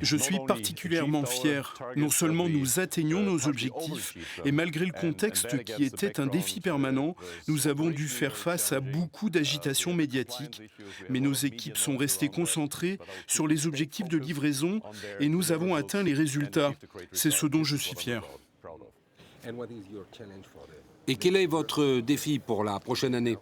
Je suis particulièrement fier. Non seulement nous atteignons nos objectifs, et malgré le contexte qui était un défi permanent, nous avons dû faire face à beaucoup d'agitation médiatique, mais nos équipes sont restées concentrées sur les objectifs de livraison et nous avons atteint les résultats. C'est ce dont je suis fier. Et quel est votre défi pour la prochaine année?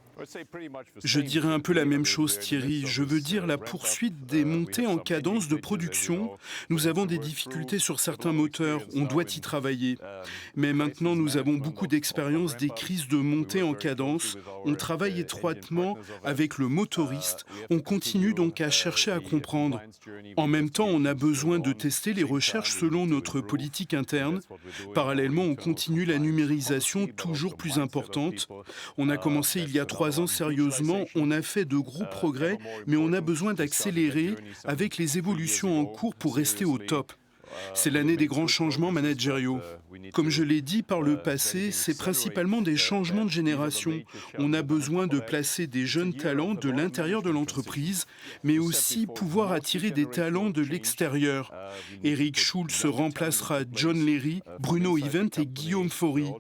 Je dirais un peu la même chose, Thierry. Je veux dire la poursuite des montées en cadence de production. Nous avons des difficultés sur certains moteurs, on doit y travailler. Mais maintenant, nous avons beaucoup d'expérience des crises de montée en cadence. On travaille étroitement avec le motoriste. On continue donc à chercher à comprendre. En même temps, on a besoin de tester les recherches selon notre politique interne. Parallèlement, on continue la numérisation toujours plus importante. On a commencé il y a 3 ans sérieusement, on a fait de gros progrès, mais on a besoin d'accélérer avec les évolutions en cours pour rester au top. C'est l'année des grands changements managériaux. Comme je l'ai dit par le passé, c'est principalement des changements de génération. On a besoin de placer des jeunes talents de l'intérieur de l'entreprise, mais aussi pouvoir attirer des talents de l'extérieur. Eric Schulz remplacera John Léry, Bruno Event et Guillaume Faury.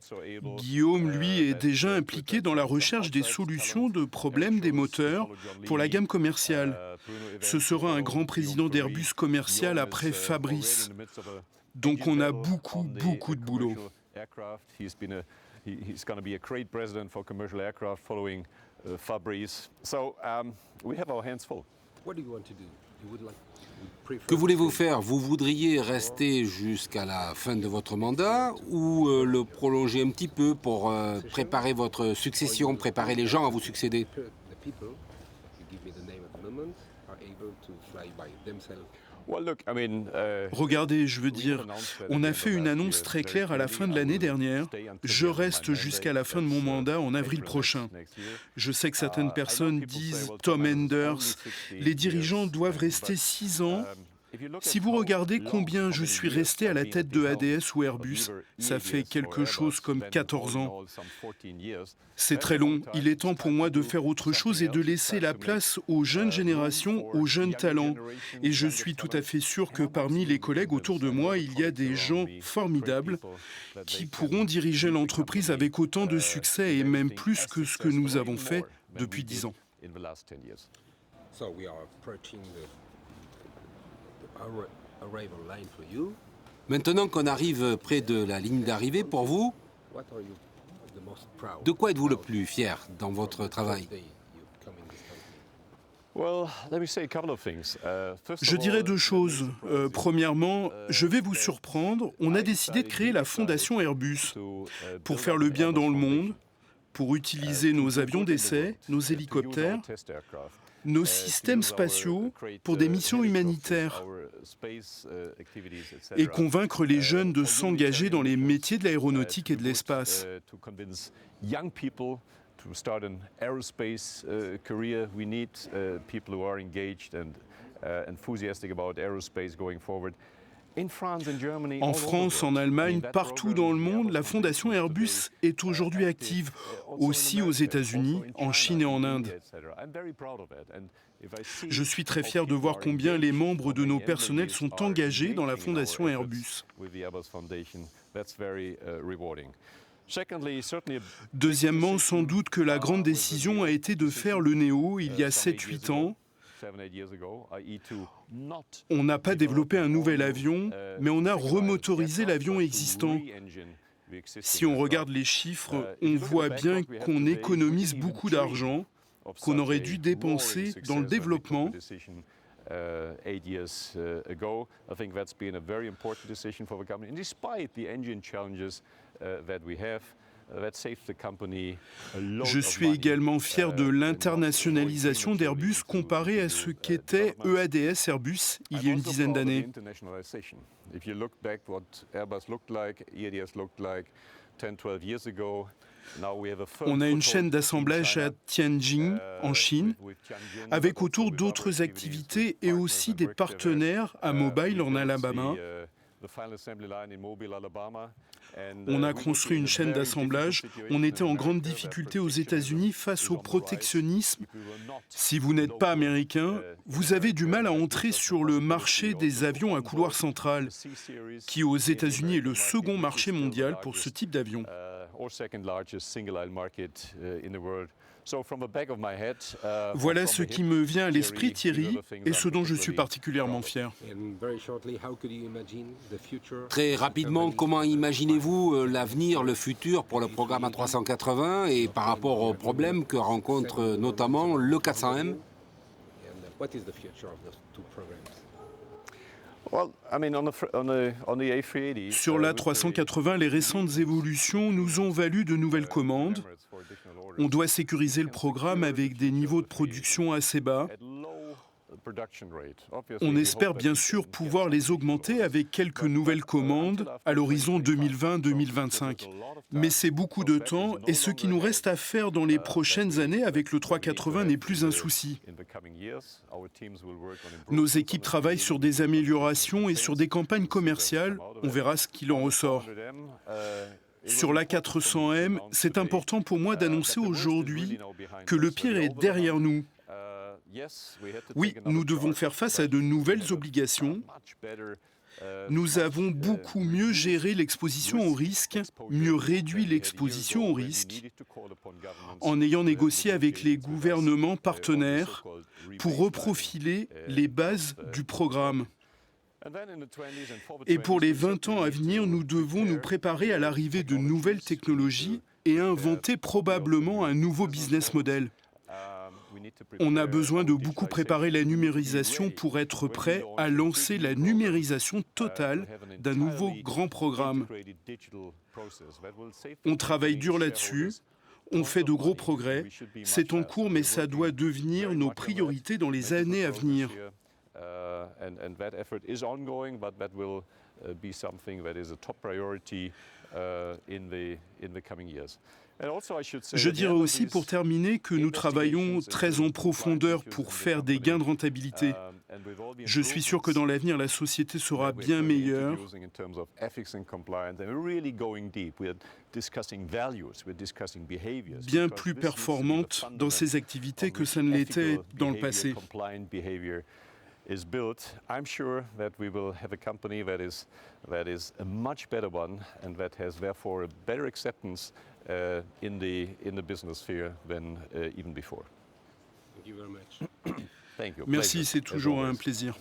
Guillaume, lui, est déjà impliqué dans la recherche des solutions de problèmes des moteurs pour la gamme commerciale. Ce sera un grand président d'Airbus commercial après Fabrice. Donc on a beaucoup de boulot. Que voulez-vous faire? Vous voudriez rester jusqu'à la fin de votre mandat ou le prolonger un petit peu pour préparer votre succession, préparer les gens à vous succéder? Regardez, je veux dire, on a fait une annonce très claire à la fin de l'année dernière. Je reste jusqu'à la fin de mon mandat en avril prochain. Je sais que certaines personnes disent Tom Enders, les dirigeants doivent rester 6 ans. Si vous regardez combien je suis resté à la tête de ADS ou Airbus, ça fait quelque chose comme 14 ans. C'est très long. Il est temps pour moi de faire autre chose et de laisser la place aux jeunes générations, aux jeunes talents. Et je suis tout à fait sûr que parmi les collègues autour de moi, il y a des gens formidables qui pourront diriger l'entreprise avec autant de succès et même plus que ce que nous avons fait depuis 10 ans. Maintenant qu'on arrive près de la ligne d'arrivée, pour vous, de quoi êtes-vous le plus fier dans votre travail? Je dirais 2 choses. Premièrement, je vais vous surprendre, on a décidé de créer la Fondation Airbus pour faire le bien dans le monde, pour utiliser nos avions d'essai, nos hélicoptères, nos systèmes spatiaux pour des missions humanitaires et convaincre les jeunes de s'engager dans les métiers de l'aéronautique et de l'espace. En France, en Allemagne, partout dans le monde, la Fondation Airbus est aujourd'hui active, aussi aux États-Unis, en Chine et en Inde. Je suis très fier de voir combien les membres de nos personnels sont engagés dans la Fondation Airbus. Deuxièmement, sans doute que la grande décision a été de faire le Neo il y a 7-8 ans. On n'a pas développé un nouvel avion, mais on a remotorisé l'avion existant. Si on regarde les chiffres, on voit bien qu'on économise beaucoup d'argent, qu'on aurait dû dépenser dans le développement. Je suis également fier de l'internationalisation d'Airbus comparée à ce qu'était EADS Airbus il y a une dizaine d'années. On a une chaîne d'assemblage à Tianjin, en Chine, avec autour d'autres activités et aussi des partenaires à Mobile en Alabama. On a construit une chaîne d'assemblage. On était en grande difficulté aux États-Unis face au protectionnisme. Si vous n'êtes pas américain, vous avez du mal à entrer sur le marché des avions à couloir central, qui aux États-Unis est le second marché mondial pour ce type d'avion. Voilà ce qui me vient à l'esprit, Thierry, et ce dont je suis particulièrement fier. Très rapidement, comment imaginez-vous l'avenir, le futur pour le programme A380 et par rapport aux problèmes que rencontre notamment le 400M? Sur l'A380, les récentes évolutions nous ont valu de nouvelles commandes. On doit sécuriser le programme avec des niveaux de production assez bas. On espère bien sûr pouvoir les augmenter avec quelques nouvelles commandes à l'horizon 2020-2025. Mais c'est beaucoup de temps et ce qui nous reste à faire dans les prochaines années avec le 380 n'est plus un souci. Nos équipes travaillent sur des améliorations et sur des campagnes commerciales. On verra ce qu'il en ressort. Sur l'A400M, c'est important pour moi d'annoncer aujourd'hui que le pire est derrière nous. Oui, nous devons faire face à de nouvelles obligations. Nous avons beaucoup mieux géré l'exposition au risque, mieux réduit l'exposition au risque, en ayant négocié avec les gouvernements partenaires pour reprofiler les bases du programme. Et pour les 20 ans à venir, nous devons nous préparer à l'arrivée de nouvelles technologies et inventer probablement un nouveau business model. On a besoin de beaucoup préparer la numérisation pour être prêt à lancer la numérisation totale d'un nouveau grand programme. On travaille dur là-dessus, on fait de gros progrès, c'est en cours mais ça doit devenir nos priorités dans les années à venir. And that effort is ongoing, but that will be something that is a top priority in the coming years. Je dirais aussi pour terminer que nous travaillons très en profondeur pour faire des gains de rentabilité. Je suis sûr que dans l'avenir, la société sera bien meilleure. Bien plus performante dans ses activités que ça ne l'était dans le passé. Is built, I'm sure that we will have a company that is a much better one and that has therefore a better acceptance in the business sphere than even before. Thank you very much. Thank you. Merci, Pleasure, c'est toujours as un always. plaisir.